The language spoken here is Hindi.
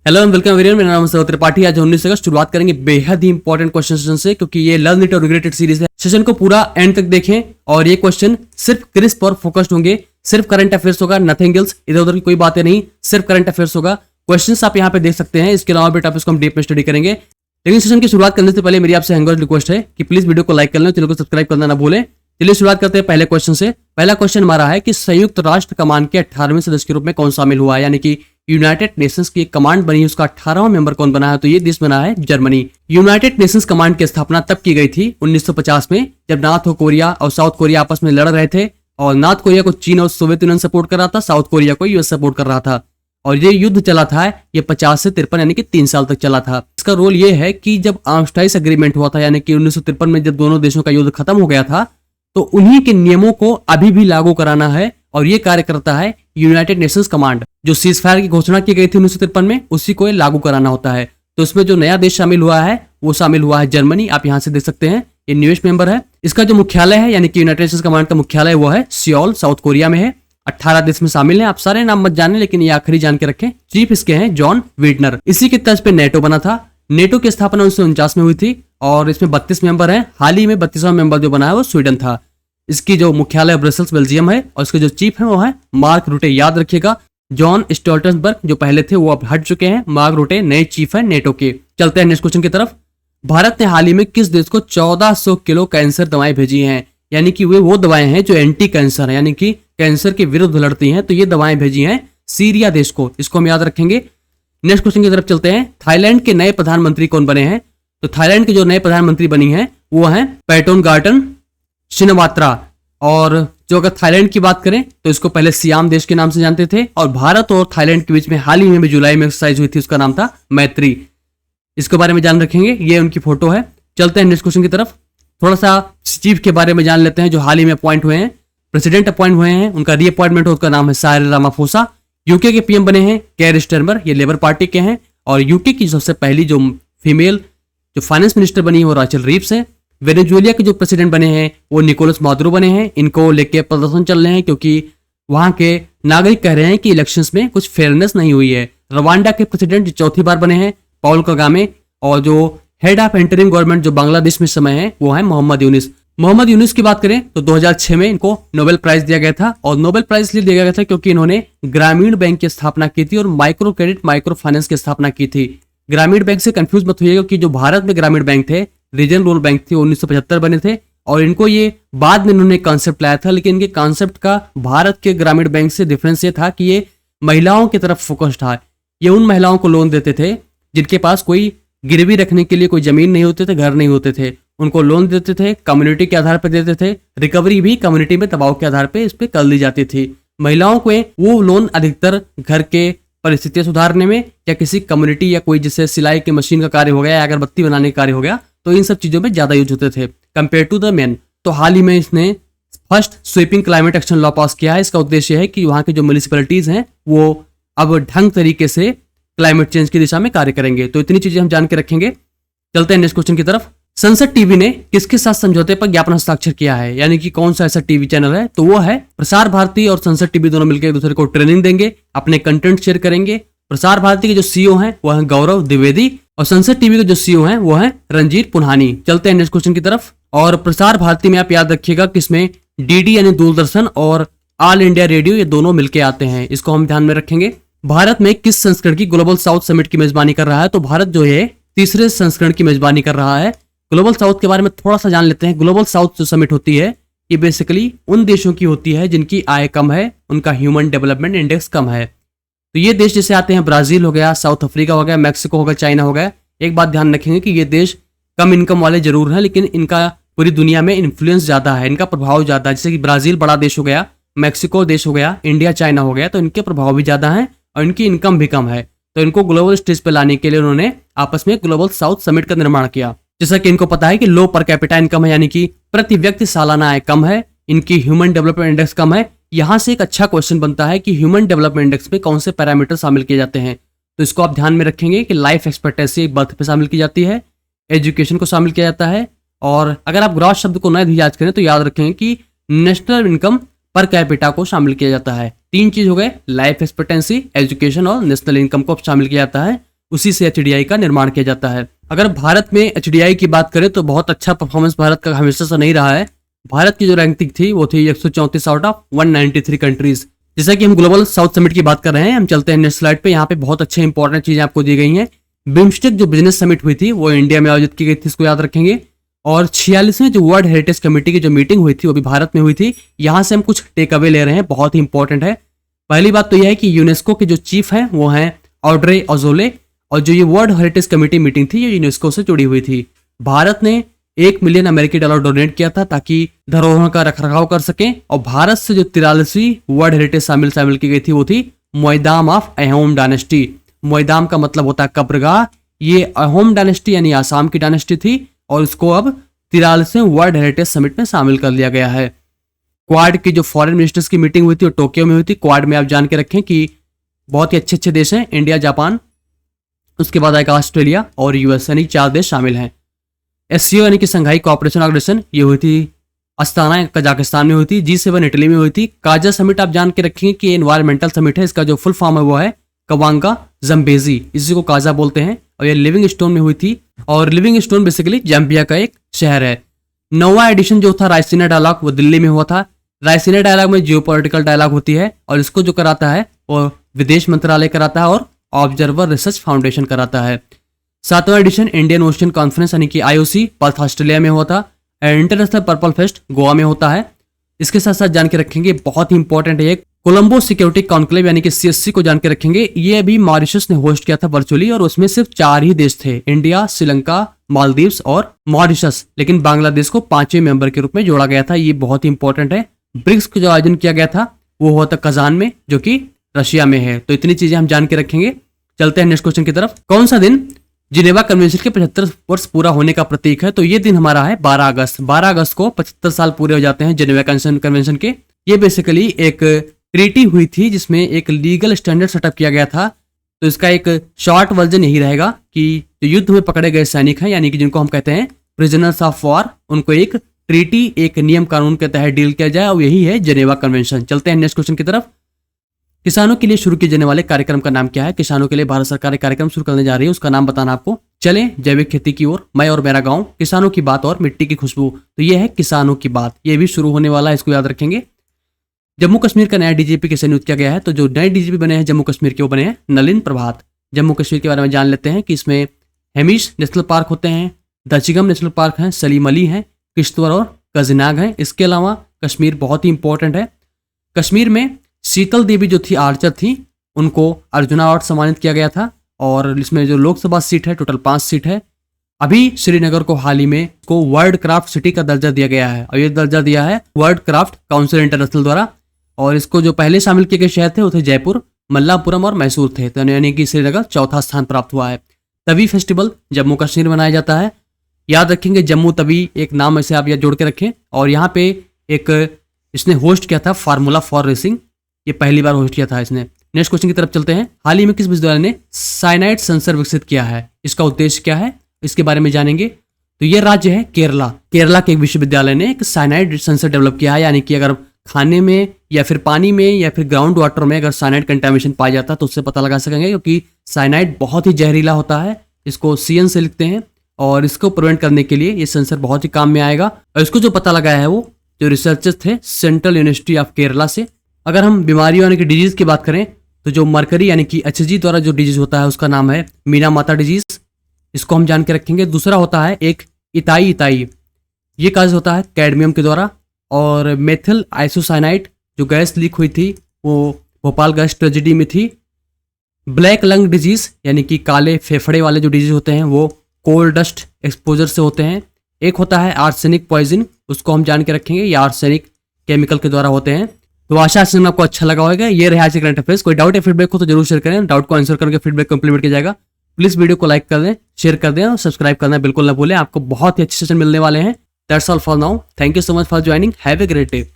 हेलो एंड वेलकम एवरीवन, मेरा नाम है सौरभ त्रिपाठी। आज 19 अगस्त शुरुआत करेंगे बेहद ही इंपॉर्टेंट क्वेश्चन सेशन से, क्योंकि ये लर्न इट और रिग्रेट इट सीरीज है। सेशन को पूरा एंड तक देखें और ये क्वेश्चन सिर्फ क्रिस्प और फोकस्ड होंगे, सिर्फ करंट अफेयर्स होगा, नथिंग एल्स। इधर उधर की कोई बातें नहीं, सिर्फ करंट अफेयर्स होगा। क्वेश्चंस आप यहाँ पे देख सकते हैं, इसके अलावा भी टॉपिक्स को हम डीप में स्टडी करेंगे। लेकिन सेशन की शुरुआत करने से पहले मेरी आपसे हैंगर रिक्वेस्ट है कि प्लीज वीडियो को लाइक कर लें, चैनल को सब्सक्राइब करना ना भूलें। चलिए शुरुआत करते हैं पहले क्वेश्चन से। पहला क्वेश्चन हमारा है कि संयुक्त राष्ट्र कमान के 18वें सदस्य के रूप में कौन शामिल हुआ है, यानी कि यूनाइटेड नेशंस की एक कमांड बनी, उसका 18वां मेंबर कौन बना है? तो ये देश बना है जर्मनी। यूनाइटेड नेशंस कमांड की स्थापना तब की गई थी 1950 में, जब नॉर्थ कोरिया और साउथ कोरिया आपस में लड़ रहे थे और नॉर्थ कोरिया को चीन और सोवियत यूनियन सपोर्ट कर रहा था, साउथ कोरिया को यूएस सपोर्ट कर रहा था। और ये युद्ध चला था, ये 50 से 53 यानी कि 3 साल तक चला था। इसका रोल ये है कि जब आर्मस्टाइज एग्रीमेंट हुआ था, यानी कि 1953 में जब दोनों देशों का युद्ध खत्म हो गया था, तो उन्हीं के नियमों को अभी भी लागू कराना है। और ये कार्य करता है यूनाइटेड नेशंस कमांड। जो सीज फायर की घोषणा की गई थी 1953 में, उसी को लागू कराना होता है। तो इसमें जो नया देश शामिल हुआ है वो शामिल हुआ है जर्मनी। आप यहाँ से देख सकते हैं, ये न्यूएस्ट मेंबर है। इसका जो मुख्यालय है, यानी कि यूनाइटेड नेशंस कमांड का मुख्यालय, वो है सियोल, साउथ कोरिया में है। 18 देश में शामिल हैं। आप सारे नाम मत जाने, लेकिन ये आखिरी जान के रखें। चीफ इसके हैं जॉन वीडनर। इसी की तर्ज पे नेटो बना था। नेटो की स्थापना 1949 में हुई थी और इसमें 32 मेंबर हैं। हाल ही में 32वां मेंबर जो बना है वो स्वीडन था। इसकी जो मुख्यालय ब्रसेल्स बेल्जियम है और इसके जो चीफ है वो है मार्क रूटे। याद रखिएगा, जॉन स्टोल्टनबर्ग जो पहले थे वो अब हट चुके हैं। मार्क रूटे नए चीफ है नेटो के। चलते हैं नेक्स्ट क्वेश्चन की तरफ। भारत ने हाल ही में किस देश को 1400 किलो कैंसर दवाएं भेजी हैं? यानी कि वो दवाएं हैं जो एंटी कैंसर है, यानी कि कैंसर के विरुद्ध लड़ती हैं। तो ये दवाएं भेजी हैं सीरिया देश को। इसको हम याद रखेंगे। नेक्स्ट क्वेश्चन की तरफ चलते हैं। थाईलैंड के नए प्रधानमंत्री कौन बने हैं? तो थाईलैंड के जो नए प्रधानमंत्री बनी हैं वो हैं पैटोनगार्टन शिनवात्रा। और जो अगर थाईलैंड की बात करें तो इसको पहले सियाम देश के नाम से जानते थे, और भारत और थाईलैंड के बीच में हाल ही में जुलाई में एक्सरसाइज हुई थी, उसका नाम था मैत्री। इसके बारे में जान रखेंगे, ये उनकी फोटो है। चलते हैं नेक्स्ट क्वेश्चन की तरफ। थोड़ा सा चीफ के बारे में जान लेते हैं जो हाल ही में अपॉइंट हुए हैं। प्रेसिडेंट अपॉइंट हुए हैं, उनका रीअपॉइंटमेंट, उसका नाम है साइरिल रामाफोसा। यूके के पीएम बने हैं केयर स्टारमर, ये लेबर पार्टी के हैं। और यूके की सबसे पहली जो फीमेल जो फाइनेंस मिनिस्टर बनी है वो राचल रीव्स है। वेनेजुएला के जो प्रेसिडेंट बने हैं वो निकोलस मादुरो बने हैं। इनको लेके प्रदर्शन चल रहे हैं क्योंकि वहां के नागरिक कह रहे हैं कि इलेक्शंस में कुछ फेयरनेस नहीं हुई है। रवांडा के प्रेसिडेंट चौथी बार बने हैं पॉल कगामे। और जो हेड ऑफ इंटरिम गवर्नमेंट जो बांग्लादेश में समय है वो है मोहम्मद यूनिस। मोहम्मद यूनिस की बात करें तो 2006 में इनको नोबेल प्राइज दिया गया था। और नोबेल प्राइज इसलिए दिया गया था क्योंकि इन्होंने ग्रामीण बैंक की स्थापना की थी और माइक्रो क्रेडिट माइक्रो फाइनेंस की स्थापना की थी। ग्रामीण बैंक से कंफ्यूज मत होइएगा कि जो भारत में ग्रामीण बैंक थे, रीजनल रूरल बैंक थे, 1975 बने थे। और इनको ये बाद में इन्होंने कॉन्सेप्ट लाया था, लेकिन इनके कॉन्सेप्ट का भारत के ग्रामीण बैंक से डिफरेंस ये था कि ये महिलाओं की तरफ फोकस था। ये उन महिलाओं को लोन देते थे जिनके पास कोई गिरवी रखने के लिए कोई जमीन नहीं होते थे, घर नहीं होते थे। उनको लोन देते थे, कम्युनिटी के आधार पर देते थे। रिकवरी भी कम्युनिटी में दबाव के आधार पर इस पर कर दी जाती थी। महिलाओं को वो लोन अधिकतर घर के परिस्थितियां सुधारने में या किसी कम्युनिटी या कोई जैसे सिलाई की मशीन का कार्य हो गया या अगरबत्ती बनाने का कार्य हो गया, तो इन सब चीजों में ज्यादा यूज होते थे कंपेयर टू द मेन। तो हाल ही में इसने first sweeping climate action law पास किया है। इसका उद्देश्य है कि वहां के जो म्युनिसिपैलिटीज हैं वो अब ढंग तरीके से क्लाइमेट चेंज की दिशा में कार्य करेंगे। तो इतनी चीजें हम जान के रखेंगे। चलते हैं नेक्स्ट क्वेश्चन की तरफ। संसद टीवी ने किसके साथ समझौते पर ज्ञापन हस्ताक्षर किया है? यानी कि कौन सा ऐसा टीवी चैनल है? तो वो है प्रसार भारती और संसद टीवी दोनों मिलकर एक दूसरे को ट्रेनिंग देंगे, अपने कंटेंट शेयर करेंगे। प्रसार भारती के जो सीईओ हैं वो हैं गौरव द्विवेदी और संसद टीवी के जो सीईओ हैं वो हैं रंजीत पुन्हानी। चलते हैं नेक्स्ट क्वेश्चन की तरफ। और प्रसार भारती में आप याद रखिएगा कि इसमें डीडी यानी दूरदर्शन और ऑल इंडिया रेडियो ये दोनों मिलके आते हैं, इसको हम ध्यान में रखेंगे। भारत में किस संस्करण की ग्लोबल साउथ समिट की मेजबानी कर रहा है? तो भारत जो है तीसरे संस्करण की मेजबानी कर रहा है। ग्लोबल साउथ के बारे में थोड़ा सा जान लेते हैं। ग्लोबल साउथ जो समिट होती है ये बेसिकली उन देशों की होती है जिनकी आय कम है, उनका ह्यूमन डेवलपमेंट इंडेक्स कम है। तो ये देश जैसे आते हैं, ब्राजील हो गया, साउथ अफ्रीका हो गया, मैक्सिको हो गया, चाइना हो गया। एक बात ध्यान रखेंगे कि ये देश कम इनकम वाले जरूर हैं, लेकिन इनका पूरी दुनिया में इन्फ्लुएंस ज्यादा है, इनका प्रभाव ज्यादा है। जैसे कि ब्राजील बड़ा देश हो गया, मैक्सिको देश हो गया, इंडिया चाइना हो गया, तो इनके प्रभाव भी ज्यादा है और इनकी इनकम भी कम है। तो इनको ग्लोबल स्टेज पे लाने के लिए उन्होंने आपस में ग्लोबल साउथ समिट का निर्माण किया। जैसा कि इनको पता है कि लो पर कैपिटा इनकम है, यानी कि प्रति व्यक्ति सालाना आय कम है, इनकी ह्यूमन डेवलपमेंट इंडेक्स कम है। यहां से एक अच्छा क्वेश्चन बनता है कि ह्यूमन डेवलपमेंट इंडेक्स में कौन से पैरामीटर शामिल किए जाते हैं? तो इसको आप ध्यान में रखेंगे कि लाइफ एक्सपेक्टेंसी बर्थ पे शामिल की जाती है, एजुकेशन को शामिल किया जाता है, और अगर आप ग्रॉस शब्द को न याद करें तो याद रखेंगे कि नेशनल इनकम पर कैपिटा को शामिल किया जाता है। तीन चीज हो गए, लाइफ एक्सपेक्टेंसी, एजुकेशन और नेशनल इनकम को शामिल किया जाता है। उसी से HDI का निर्माण किया जाता है। अगर भारत में HDI की बात करें तो बहुत अच्छा परफॉर्मेंस भारत का हमेशा से नहीं रहा है। भारत की जो रैंकिंग थी वो थी 134 आउट ऑफ 193 कंट्रीज। जैसा कि हम ग्लोबल साउथ समिट की बात कर रहे हैं, हम चलते हैं नेक्स्ट स्लाइड पे। यहाँ पे बहुत अच्छे इंपॉर्टेंट चीजें आपको दी गई हैं। बिम्स्टेक जो बिजनेस समिट हुई थी वो इंडिया में आयोजित की गई थी, इसको याद रखेंगे। और 46वें जो वर्ल्ड हेरिटेज कमेटी की जो मीटिंग हुई थी वो भी भारत में हुई थी। यहाँ से हम कुछ टेक अवे ले रहे हैं, बहुत ही इंपॉर्टेंट है। पहली बात तो यह है कि यूनेस्को के जो चीफ हैं वो हैं ऑड्रे अजोले, और जो ये वर्ल्ड हेरिटेज कमेटी मीटिंग थी ये यूनेस्को से जुड़ी हुई थी। भारत ने $1 मिलियन अमेरिकी डोनेट किया था ताकि धरोहरों का रखरखाव कर सकें। और भारत से जो 43वीं वर्ल्ड हेरिटेज शामिल की गई थी वो थी मोइदाम ऑफ अहोम डायनेस्टी। मोइदाम का मतलब होता है कब्रगाह। ये अहोम डायनेस्टी यानी आसाम की डायनेस्टी थी और इसको अब 43वें वर्ल्ड हेरिटेज समिट में शामिल कर लिया गया है। क्वाड की जो फॉरेन मिनिस्टर्स की मीटिंग हुई थी वो टोक्यो में हुई थी। क्वाड में आप जान के रखें कि बहुत ही अच्छे अच्छे देश हैं, इंडिया, जापान, उसके बाद आएगा ऑस्ट्रेलिया और यूएस, यानी 4 देश शामिल हैं। SCO यानी कि संघाई कोऑपरेशन ऑर्गेनाइजेशन, ये हुई थी अस्ताना कजाकिस्तान में हुई थी। G7 इटली में हुई थी। काजा समिट आप जान के रखेंगे कि एनवायरमेंटल समिट है, इसका जो फुल फॉर्म है वो है कवांगा जम्बेजी, इसी को काजा बोलते हैं। और ये लिविंग स्टोन में हुई थी, और लिविंग स्टोन बेसिकली जाम्बिया का एक शहर है। 9वां एडिशन जो था रायसीना डायलॉग वो दिल्ली में हुआ था। रायसीना डायलॉग में जियोपॉलिटिकल डायलॉग होती है और इसको जो कराता है वो विदेश मंत्रालय कराता है और ऑब्जर्वर रिसर्च फाउंडेशन कराता है। 7वां एडिशन इंडियन ओशन कॉन्फ्रेंस यानी कि IOC पर्थ ऑस्ट्रेलिया में हुआ था। इंटरनेशनल पर्पल फेस्ट गोवा में होता है। इसके साथ साथ जान के रखेंगे बहुत ही इंपॉर्टेंट है कोलंबो सिक्योरिटी कॉन्क्लेव यानी कि CSC को जान के रखेंगे। ये अभी मॉरिशस ने होस्ट किया था वर्चुअली, और उसमें सिर्फ 4 ही देश थे, इंडिया, श्रीलंका, मालदीव्स और मॉरिशस, लेकिन बांग्लादेश को 5वें मेंबर के रूप में जोड़ा गया था। ये बहुत ही इंपॉर्टेंट है। ब्रिक्स का जो आयोजन किया गया था वो हुआ था कजान में, जो कि रशिया में है। तो इतनी चीजें हम जान के रखेंगे। चलते हैं नेक्स्ट क्वेश्चन की तरफ। कौन सा दिन जिनेवा कन्वेंशन के 75 वर्ष पूरा होने का प्रतीक है? तो ये दिन हमारा है 12 अगस्त। 12 अगस्त को 75 साल पूरे हो जाते हैं जिनेवा कन्वेंशन के। ये बेसिकली एक ट्रीटी हुई थी जिसमें एक लीगल स्टैंडर्ड सेटअप किया गया था। तो इसका एक शॉर्ट वर्जन यही रहेगा कि जो युद्ध में पकड़े गए सैनिक हैं, यानी कि जिनको हम कहते हैं प्रिजनर्स ऑफ वॉर, उनको एक ट्रीटी, एक नियम कानून के तहत डील किया जाए, और यही है जिनेवा कन्वेंशन। चलते हैं नेक्स्ट क्वेश्चन की तरफ। किसानों के लिए शुरू किए जाने वाले कार्यक्रम का नाम क्या है? किसानों के लिए भारत सरकार एक कार्यक्रम शुरू करने जा रही है, उसका नाम बताना आपको। चले जैविक खेती की ओर, मैं और मेरा गांव, किसानों की बात और मिट्टी की खुशबू। तो ये है किसानों की बात, ये भी शुरू होने वाला है, इसको याद रखेंगे। जम्मू कश्मीर का नया DGP किसे नियुक्त किया गया है? तो जो नए DGP बने हैं जम्मू कश्मीर के वो बने हैं नलिन प्रभात। जम्मू कश्मीर के बारे में जान लेते हैं कि इसमें हेमिश नेशनल पार्क होते हैं, दचिगम नेशनल पार्क हैं, सलीम अली हैं, किश्तवाड़ और कजनाग हैं। इसके अलावा कश्मीर बहुत ही इंपॉर्टेंट है। कश्मीर में शीतल देवी जो थी आर्चर थी, उनको अर्जुना अवार्ड सम्मानित किया गया था। और इसमें जो लोकसभा सीट है टोटल 5 सीट है। अभी श्रीनगर को हाल ही में को वर्ल्ड क्राफ्ट सिटी का दर्जा दिया गया है, और ये दर्जा दिया है वर्ल्ड क्राफ्ट काउंसिल इंटरनेशनल द्वारा। और इसको जो पहले शामिल किए गए शहर थे वो थे जयपुर, मल्लापुरम और मैसूर थे। तो यानी कि श्रीनगर 4था स्थान प्राप्त हुआ है। तवी फेस्टिवल जम्मू कश्मीर मनाया जाता है। याद रखेंगे जम्मू तवी एक नाम ऐसे आप यह जोड़ के रखें। और यहाँ पे एक इसने होस्ट किया था फार्मूला फॉर रेसिंग, ये पहली बार होस्ट किया था इसने। नेक्स्ट क्वेश्चन की तरफ चलते हैं। हाल ही में किस विश्वविद्यालय ने साइनाइड सेंसर विकसित किया है? इसका उद्देश्य क्या है, इसके बारे में जानेंगे। तो ये राज्य है केरला। केरला के एक विश्वविद्यालय ने एक साइनाइड सेंसर डेवलप किया है, यानी कि अगर खाने में या फिर पानी में या फिर ग्राउंड वाटर में अगर साइनाइड कंटामिनेशन पाया जाता है तो उससे पता लगा सकेंगे, क्योंकि साइनाइड बहुत ही जहरीला होता है। इसको CN से लिखते हैं, और इसको प्रिवेंट करने के लिए ये सेंसर बहुत ही काम में आएगा। और इसको जो पता लगाया है वो जो रिसर्चर्स थे सेंट्रल यूनिवर्सिटी ऑफ केरला से। अगर हम बीमारियों यानी कि डिजीज की बात करें तो जो मरकरी यानी कि HG द्वारा जो डिजीज होता है उसका नाम है मीना माता डिजीज, इसको हम जान के रखेंगे। दूसरा होता है एक इताई, ये काज होता है कैडमियम के द्वारा। और मेथिल आइसोसाइनाइड जो गैस लीक हुई थी वो भोपाल गैस ट्रेजेडी में थी। ब्लैक लंग डिजीज यानी कि काले फेफड़े वाले जो डिजीज होते हैं वो कोल डस्ट एक्सपोजर से होते हैं। एक होता है आर्सेनिक पॉइजन, उसको हम जान के रखेंगे, ये आर्सेनिक केमिकल के द्वारा होते हैं। तो आशा से आपको अच्छा लगा होगा। ये रहे आज के करंट अफेयर्स। कोई डाउट या फीडबैक हो तो जरूर शेयर करें, डाउट को आंसर करके फीडबैक कंप्लीमेंट किया जाएगा। प्लीज वीडियो को लाइक कर दें, शेयर कर दें और सब्सक्राइब करना बिल्कुल ना भूलें। आपको बहुत ही अच्छे सेशन मिलने वाले हैं। That's all for now. Thank you so much for joining. Have a great day.